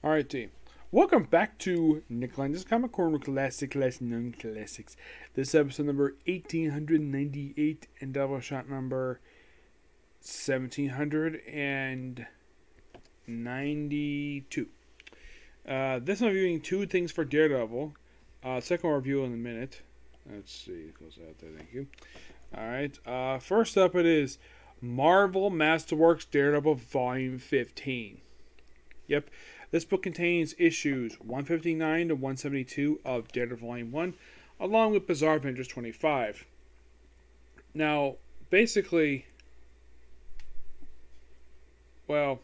Alright, team. Welcome back to Nick Lenz's Comic Corner Classic Non-Classics. This is episode number 1898 and Doubleshot number 1792. This I'm reviewing two things for Daredevil. Second review in a minute. Let's see. It goes out there. Thank you. Alright. First up it is Marvel Masterworks Daredevil Volume 15. Yep. This book contains issues 159 to 172 of Daredevil Volume 1, along with Bizarre Avengers 25. Now, basically, well,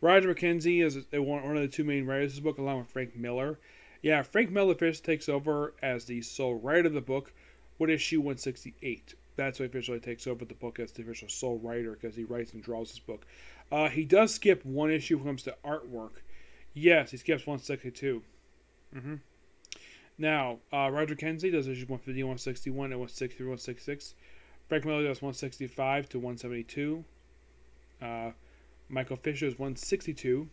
Roger McKenzie is one of the two main writers of this book, along with Frank Miller. Yeah, Frank Miller first takes over as the sole writer of the book with issue 168. That's why he officially takes over the book as the official sole writer, because he writes and draws this book. He does skip one issue when it comes to artwork. Yes, he skips 162. Now, Roger Kenzie does issues 150, 161, and 163, 166. Frank Miller does 165 to 172. Michael Fisher is 162.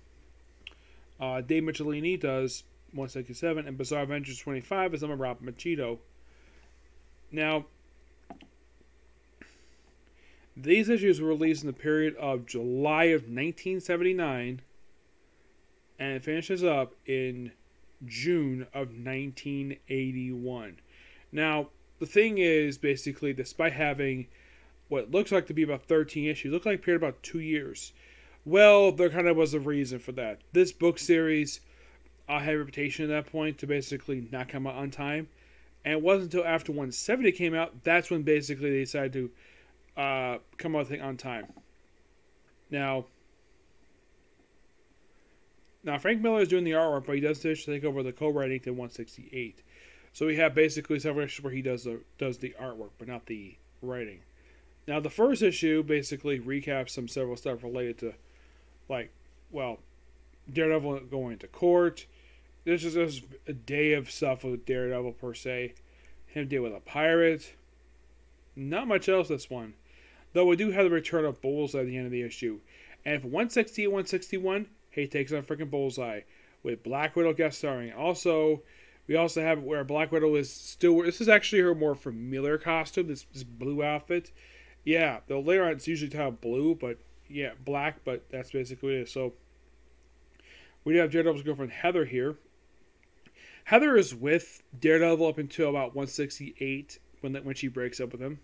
Dave Michelini does 167. And Bizarre Avengers 25 is number Rob Machito. Now, these issues were released in the period of July of 1979, and it finishes up in June of 1981. Now, the thing is, basically, despite having what looks like to be about 13 issues, looked like a period of about 2 years. Well, there kind of was a reason for that. This book series had a reputation at that point to basically not come out on time, and it wasn't until after 170 came out, that's when basically they decided to come out with it on time. Now Frank Miller is doing the artwork, but he does take over the co-writing to 168. So we have basically several issues where he does the artwork, but not the writing. Now the first issue basically recaps several stuff related to, Daredevil going to court. This is just a day of stuff with Daredevil per se. Him dealing with a pirate. Not much else this one. Though we do have the return of Bullseye at the end of the issue. And for 160 and 161, he takes on freaking Bullseye with Black Widow guest starring. We also have where Black Widow is still. This is actually her more familiar costume, this blue outfit. Yeah, though later on it's usually titled blue, but yeah, black, but that's basically it. So we have Daredevil's girlfriend Heather here. Heather is with Daredevil up until about 168 when she breaks up with him.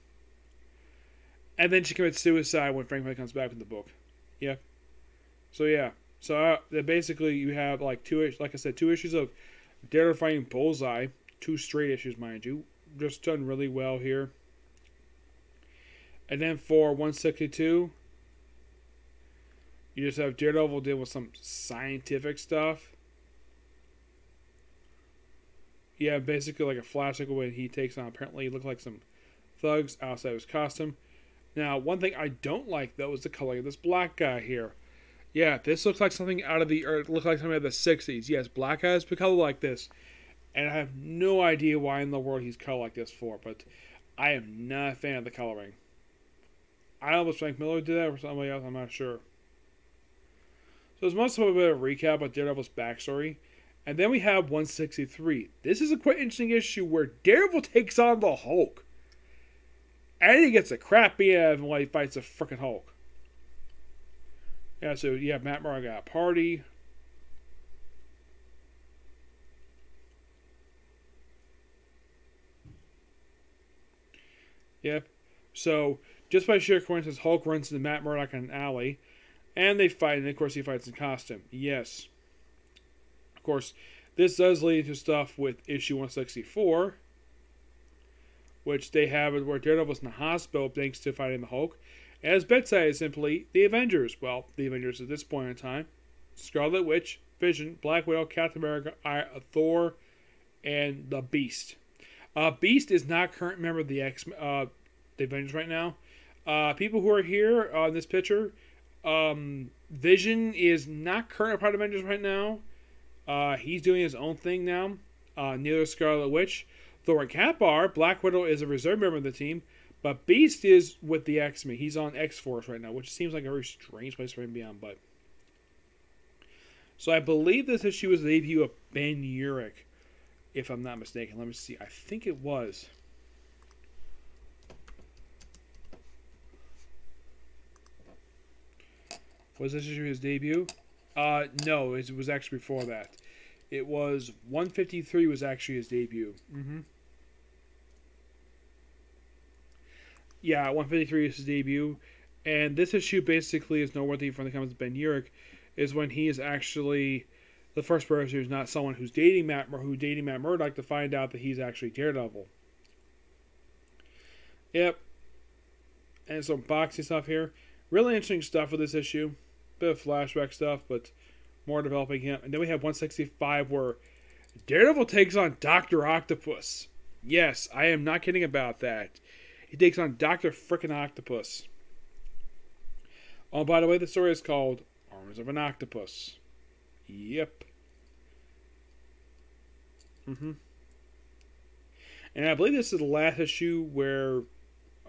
And then she commits suicide when Frank Miller comes back in the book. Yeah. So yeah. So basically you have two issues of Daredevil fighting Bullseye. 2 straight issues, mind you. Just done really well here. And then for 162, you just have Daredevil deal with some scientific stuff. Yeah, basically like a flashback when he takes on, apparently look like some thugs outside of his costume. Now, one thing I don't like, though, is the color of this black guy here. Yeah, this looks like something out of the 60s. Yes, black guys be colored like this. And I have no idea why in the world he's colored like this for, but I am not a fan of the coloring. I don't know if Frank Miller did that or somebody else, I'm not sure. So there's most of a bit of a recap of Daredevil's backstory. And then we have 163. This is a quite interesting issue where Daredevil takes on the Hulk. And he gets a crap beat out of him while he fights the frickin' Hulk. Yeah, so you have Matt Murdock at a party. Yep. So, just by sheer coincidence, Hulk runs into Matt Murdock in an alley. And they fight, and of course he fights in costume. Yes. Of course, this does lead to stuff with issue 164. Which they have where Daredevil's in the hospital thanks to fighting the Hulk. And his bedside is simply the Avengers. Well, the Avengers at this point in time. Scarlet Witch, Vision, Black Widow, Captain America, Thor, and the Beast. Beast is not a current member of the Avengers right now. People who are here in this picture, Vision is not currently part of Avengers right now. He's doing his own thing now. Neither Scarlet Witch. Thor and Cap are. Black Widow is a reserve member of the team. But Beast is with the X-Men. He's on X-Force right now, which seems like a very strange place for him to be on. But So I believe this issue was the debut of Ben Urich, if I'm not mistaken. Let me see. I think it was. Was this issue his debut? No, it was actually before that. It was 153 was actually his debut. Yeah, 153 is his debut. And this issue basically is noteworthy from the comments of Ben Urich, is when he is actually the first person who's not someone who's dating Matt Murdock to find out that he's actually Daredevil. Yep. And some boxing stuff here. Really interesting stuff with this issue. Bit of flashback stuff, but more developing him. And then we have 165 where Daredevil takes on Dr. Octopus. Yes, I am not kidding about that. He takes on Dr. Frickin' Octopus. Oh, by the way, the story is called Arms of an Octopus. Yep. And I believe this is the last issue where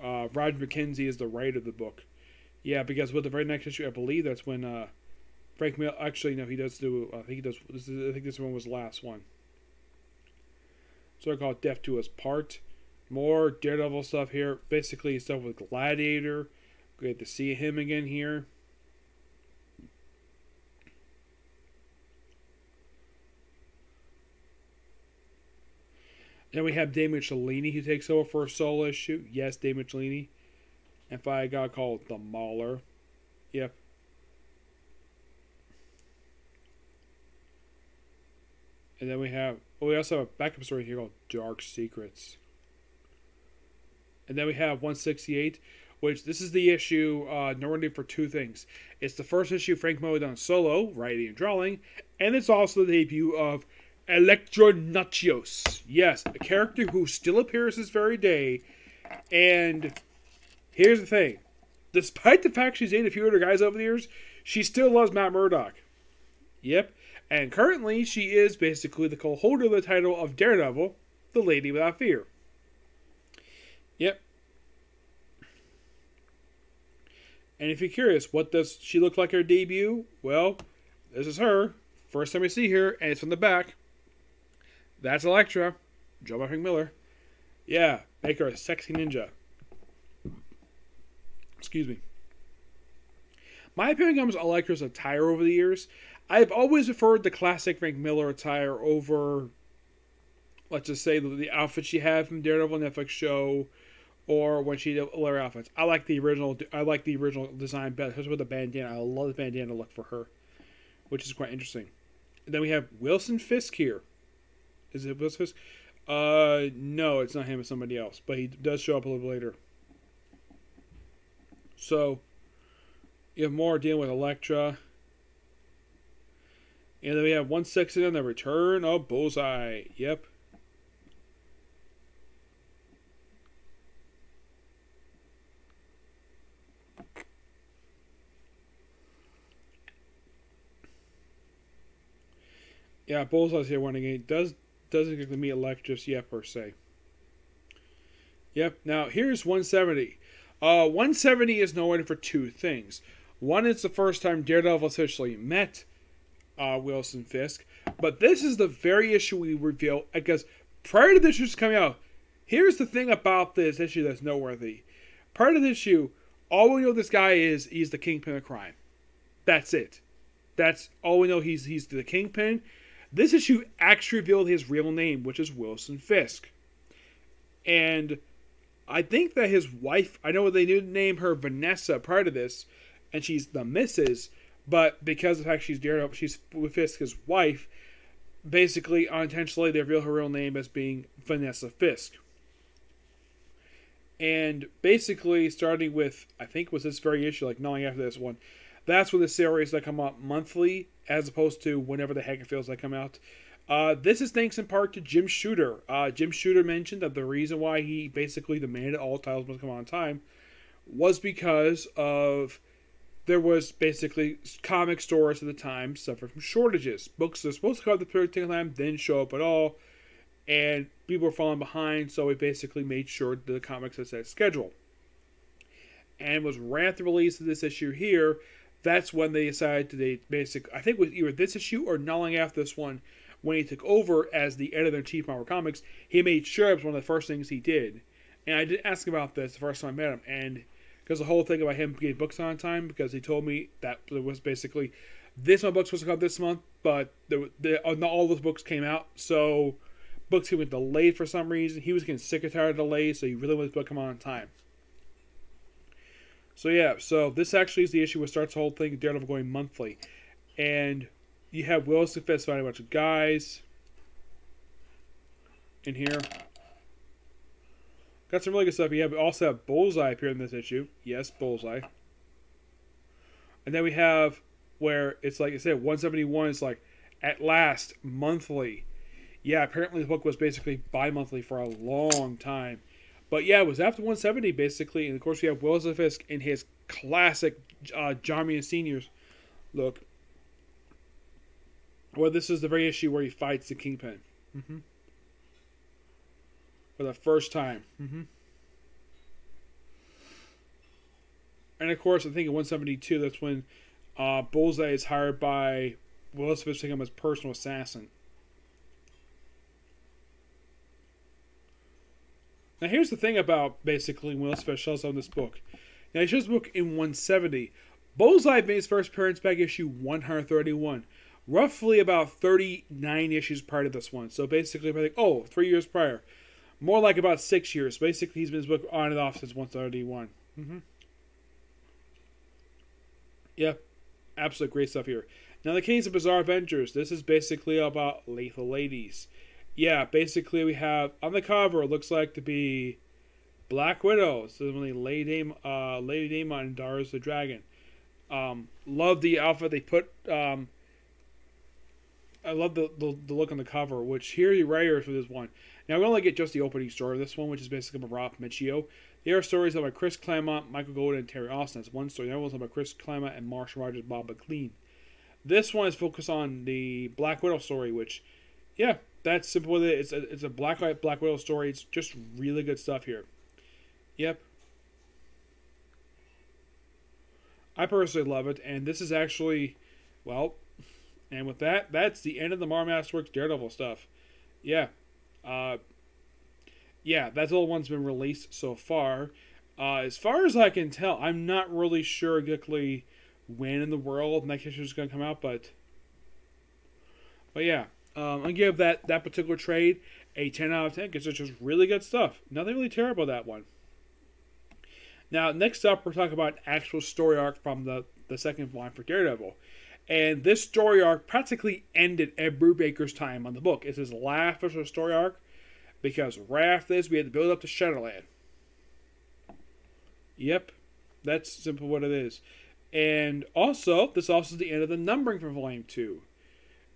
Roger McKenzie is the writer of the book. Yeah, because with the very next issue, I believe that's when Frank Miller. Actually, no, he does do. I think he does. I think this one was the last one. So I call it Death to Us Part. More Daredevil stuff here. Basically, stuff with Gladiator. Great to see him again here. Then we have Damon Cellini who takes over for a solo issue. Yes, Damon Cellini. And by a guy called The Mauler. Yep. And then we also have a backup story here called Dark Secrets. And then we have 168, which this is the issue noteworthy for two things. It's the first issue Frank Miller done solo, writing and drawing, and it's also the debut of Electro Nachios. Yes, a character who still appears this very day. And here's the thing. Despite the fact she's dated a few other guys over the years, she still loves Matt Murdock. Yep. And currently, she is basically the co-holder of the title of Daredevil, the Lady Without Fear. Yep. And if you're curious, what does she look like her debut? Well, this is her. First time we see her, and it's from the back. That's Elektra. Joe by Frank Miller. Yeah, make her a sexy ninja. Excuse me. My opinion comes Elektra's attire over the years. I've always preferred the classic Frank Miller attire over, let's just say, the outfit she had from Daredevil Netflix show, or when she did other outfits. I like the original design better, especially with the bandana. I love the bandana look for her, which is quite interesting. And then we have Wilson Fisk here. Is it Wilson Fisk? No, it's not him. It's somebody else. But he does show up a little later. So you have more dealing with Elektra. And then we have 160 on the return of Bullseye. Yep. Yeah, Bullseye's here winning it. Doesn't get to meet Elektra just yet per se. Yep. Now here's 170. 170 is noted for two things. One, it's the first time Daredevil officially met Wilson Fisk, but this is the very issue we reveal, because prior to this issue coming out, here's the thing about this issue that's noteworthy. Prior to this issue, all we know this guy is, he's the kingpin of crime. That's it. That's all we know. He's the kingpin. This issue actually revealed his real name, which is Wilson Fisk. And I think that his wife, I know they did name her Vanessa prior to this, and she's the Mrs., but because of the fact she's Daredevil, she's Fisk's wife, basically, unintentionally, they reveal her real name as being Vanessa Fisk. And basically, starting with, I think was this very issue, like not long after this one, that's when the series that come out monthly, as opposed to whenever the heck it feels like come out. This is thanks in part to Jim Shooter. Jim Shooter mentioned that the reason why he basically demanded all titles must come out on time was because of there was basically comic stores at the time suffered from shortages. Books that are supposed to come out at the particular time didn't show up at all, and people were falling behind, so he basically made sure that the comics had set schedule. And was right at the release of this issue here that's when they decided to I think it was either this issue or not long after this one, when he took over as the editor-in-chief of Marvel Comics, he made sure it was one of the first things he did. And I did ask him about this the first time I met him, and because the whole thing about him getting books on time, because he told me that it was basically, this month books was supposed to come out this month, but not all those books came out, so books went delayed for some reason. He was getting sick and tired of delays, so he really wanted the book to come out on time. So yeah, so this actually is the issue which starts the whole thing, Daredevil going monthly. And you have Willis and Fisk fighting a bunch of guys in here. Got some really good stuff. You also have Bullseye appear in this issue. Yes, Bullseye. And then we have where it's like I said, 171 is like, at last, monthly. Yeah, apparently the book was basically bi-monthly for a long time. But yeah, it was after 170 basically, and of course we have Willis and Fisk in his classic John Romita Sr.'s look. Well, this is the very issue where he fights the Kingpin. For the first time. And of course, I think in 172, that's when Bullseye is hired by Willis Fisk to become his personal assassin. Now, here's the thing about basically Willis Fisk shows up in this book. Now, he shows the book in 170. Bullseye made his first appearance back issue 131. Roughly about 39 issues prior to this one. So basically, I think, 3 years prior. More like about 6 years. Basically, he's been in his book on and off since 131. Yeah, absolute great stuff here. Now, the Case of Bizarre Adventures. This is basically about Lethal Ladies. Yeah, basically we have, on the cover, it looks like to be Black Widow. So Lady Daemon and Darius the Dragon. Love the outfit they put. I love the look on the cover, which here are the writers for this one. Now, we only get just the opening story of this one, which is basically by Rob Micchio. The other stories are by Chris Claremont, Michael Golden, and Terry Austin. That's one story. The other one's by Chris Claremont and Marshall Rogers, Bob McLean. This one is focused on the Black Widow story, which, yeah, that's simple. It's a Black Widow story. It's just really good stuff here. Yep. I personally love it, and this is actually, well, and with that, that's the end of the Marvel Masterworks Daredevil stuff. Yeah. Yeah, that's all the ones been released so far. As far as I can tell, I'm not really sure exactly when in the world next issue is going to come out, but yeah, I'm going to give that particular trade a 10 out of 10 because it's just really good stuff. Nothing really terrible that one. Now, next up, we're talking about an actual story arc from the second line for Daredevil. And this story arc practically ended at Brubaker's time on the book. It's his last official story arc because right after this, we had to build up to Shadowland. Yep, that's simply what it is. And also, this also is the end of the numbering for Volume 2.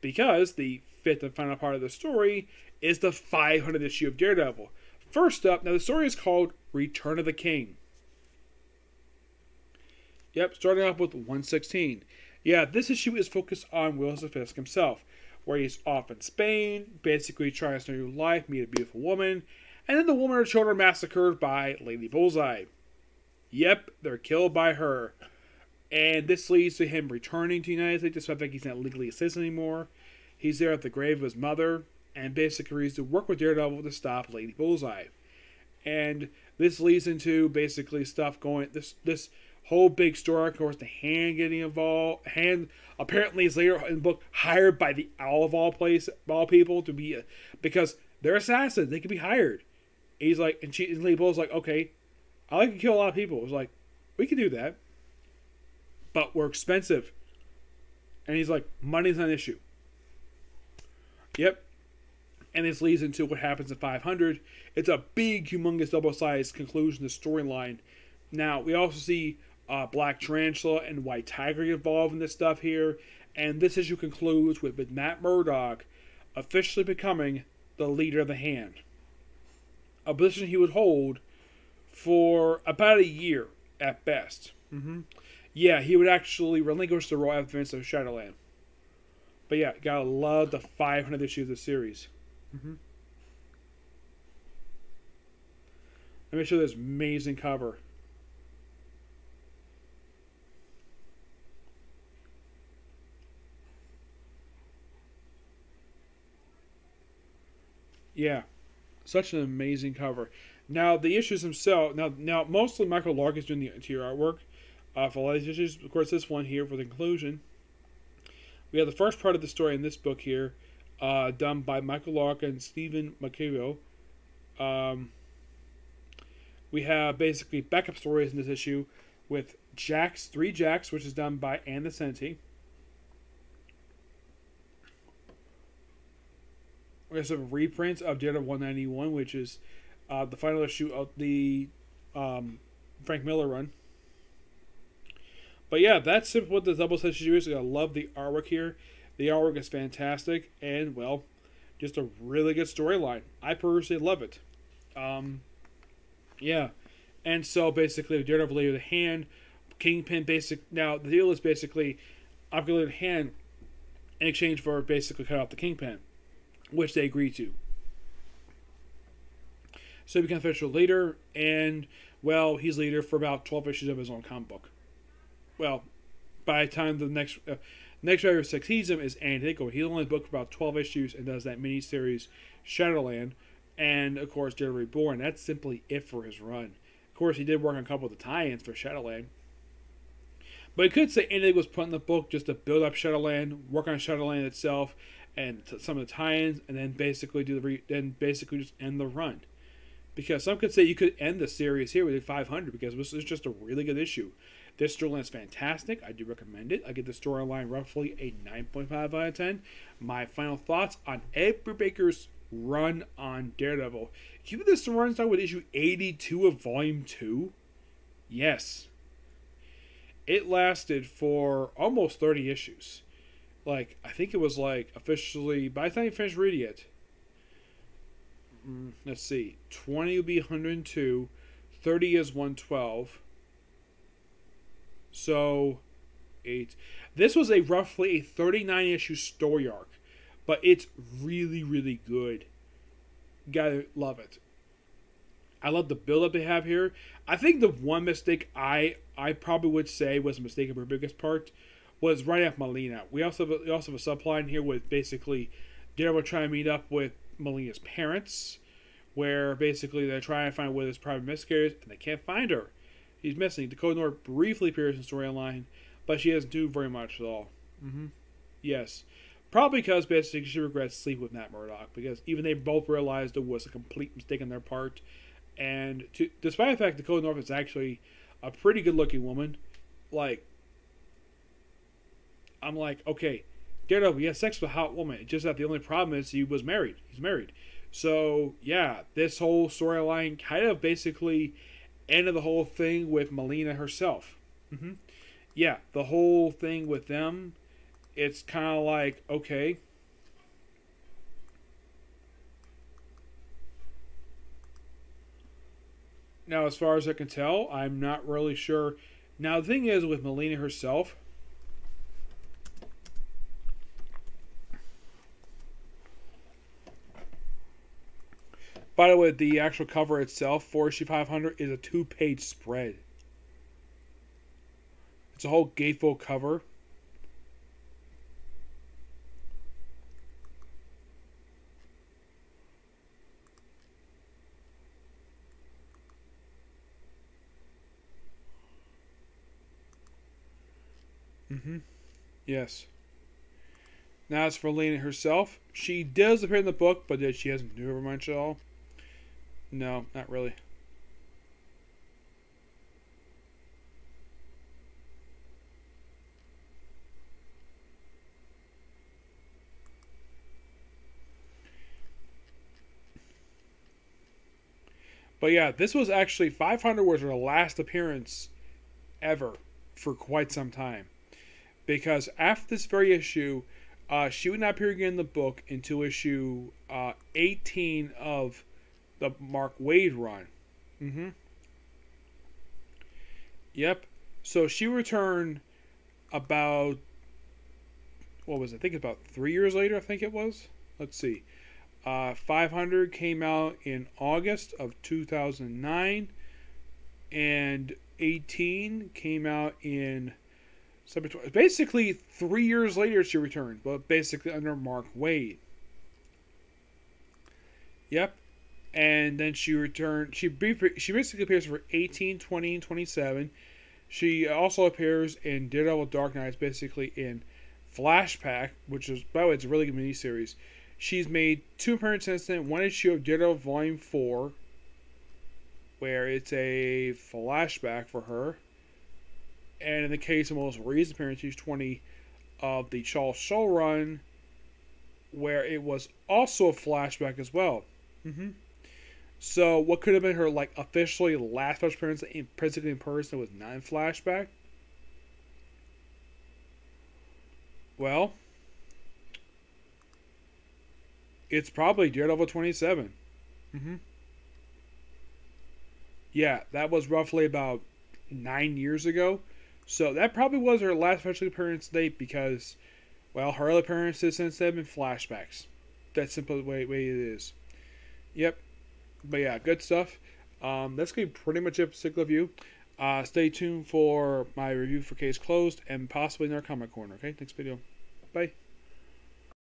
Because the fifth and final part of the story is the 500th issue of Daredevil. First up, now the story is called Return of the King. Yep, starting off with 116. Yeah, this issue is focused on Willis Fisk himself, where he's off in Spain, basically trying to new life, meet a beautiful woman, and then the woman and her children are massacred by Lady Bullseye. Yep, they're killed by her. And this leads to him returning to the United States, despite the fact he's not legally a citizen anymore. He's there at the grave of his mother, and basically he's to work with Daredevil to stop Lady Bullseye. And this leads into basically stuff going, this whole big story, of course, the Hand getting involved. Hand apparently is later in the book hired by the Owl of all people to be, because they're assassins, they can be hired. And he's like, and Lady Bullseye's like, okay, I like to kill a lot of people. It's like, we can do that, but we're expensive. And he's like, money's not an issue. Yep. And this leads into what happens in 500. It's a big, humongous, double-sized conclusion to the storyline. Now, we also see Black Tarantula and White Tiger involved in this stuff here. And this issue concludes with Matt Murdock officially becoming the leader of the Hand. A position he would hold for about a year at best. Yeah, he would actually relinquish the role after the events of Shadowland. But yeah, gotta love the 500 issues of the series. Let me show you this amazing cover. Yeah, such an amazing cover. Now the issues themselves. Now mostly Michael Lark is doing the interior artwork for a lot of these issues. Of course, this one here for the conclusion. We have the first part of the story in this book here, done by Michael Lark and Stephen McCario. We have basically backup stories in this issue with Three Jacks, which is done by Ann Nocenti. We have some reprints of Daredevil 191, which is the final issue of the Frank Miller run. But yeah, that's what the double set issue is. I love the artwork here. The artwork is fantastic, and well, just a really good storyline. I personally love it. Yeah, and so basically, Daredevil laid the hand, Kingpin Now the deal is basically, I'm going to lay the hand in exchange for basically cut off the Kingpin, which they agree to. So he becomes official leader, and well, he's leader for about 12 issues of his own comic book. Well, by the time the next writer who succeeds him is Andy Hickle. He only booked about 12 issues and does that miniseries Shadowland, and of course Daredevil Reborn. That's simply it for his run. Of course, he did work on a couple of the tie-ins for Shadowland. But you could say Andy was put in the book just to build up Shadowland, work on Shadowland itself, and some of the tie-ins, and then basically basically just end the run. Because some could say you could end the series here with 500 because this is just a really good issue. This storyline is fantastic. I do recommend it. I give the storyline roughly a 9.5 out of 10. My final thoughts on Ed Brubaker's run on Daredevil. Keep this run start with issue 82 of Volume 2? Yes. It lasted for almost 30 issues. Like, I think it was like officially, by the time you finish reading it, let's see, 20 would be 102, 30 is 112. So, 8. This was a roughly a 39-issue story arc, but it's really, really good. You gotta love it. I love the build-up they have here. I think the one mistake I probably would say was a mistake on her biggest part was right after Melina. We also have a subplot here with basically Daredevil trying to meet up with Melina's parents, where basically they're trying to find where this private miscarriage, and they can't find her. He's missing. Dakota North briefly appears in the storyline, but she doesn't do very much at all. Yes. Probably because basically she regrets sleeping with Matt Murdock, because even they both realized it was a complete mistake on their part. And despite the fact Dakota North is actually a pretty good looking woman, like, I'm like, okay, Daredevil, he had sex with a hot woman. It's just that the only problem is he was married. He's married. So, yeah, this whole storyline kind of basically ended the whole thing with Melina herself. Yeah, the whole thing with them, it's kind of like, okay. Now, as far as I can tell, I'm not really sure. Now, the thing is with Melina herself, by the way, the actual cover itself for issue 500 is a 2-page spread. It's a whole gatefold cover. Yes. Now, as for Lena herself, she does appear in the book, but she hasn't do very much at all. No, not really. But yeah, this was actually 500 was her last appearance ever for quite some time. Because after this very issue, she would not appear again in the book until issue 18 of the Mark Waid run. Yep. So she returned about, what was it? I think about 3 years later, I think it was. Let's see. 500 came out in August of 2009. And 18 came out in September. Basically, 3 years later she returned. But basically under Mark Waid. Yep. And then she returned. She basically appears for 18, 20, and 27. She also appears in Daredevil Dark Knights, basically in Flashback, which is, by the way, it's a really good miniseries. She's made 2 appearances since then. One issue of Daredevil Volume 4, where it's a flashback for her. And in the case of most recent appearance, she's 20 of the Charles Show run, where it was also a flashback as well. Mm-hmm. So what could have been her like officially last flashback appearance physically in person was not in flashback? Well, it's probably Daredevil 27. Mm-hmm. Yeah, that was roughly about 9 years ago. So that probably was her last official appearance date because, well, her other appearances since then have been flashbacks. That's simply the way it is. Yep. But yeah, good stuff. That's going to be pretty much it for Sick Review. Stay tuned for my review for Case Closed and possibly in our Comic Corner. Okay, next video. Bye.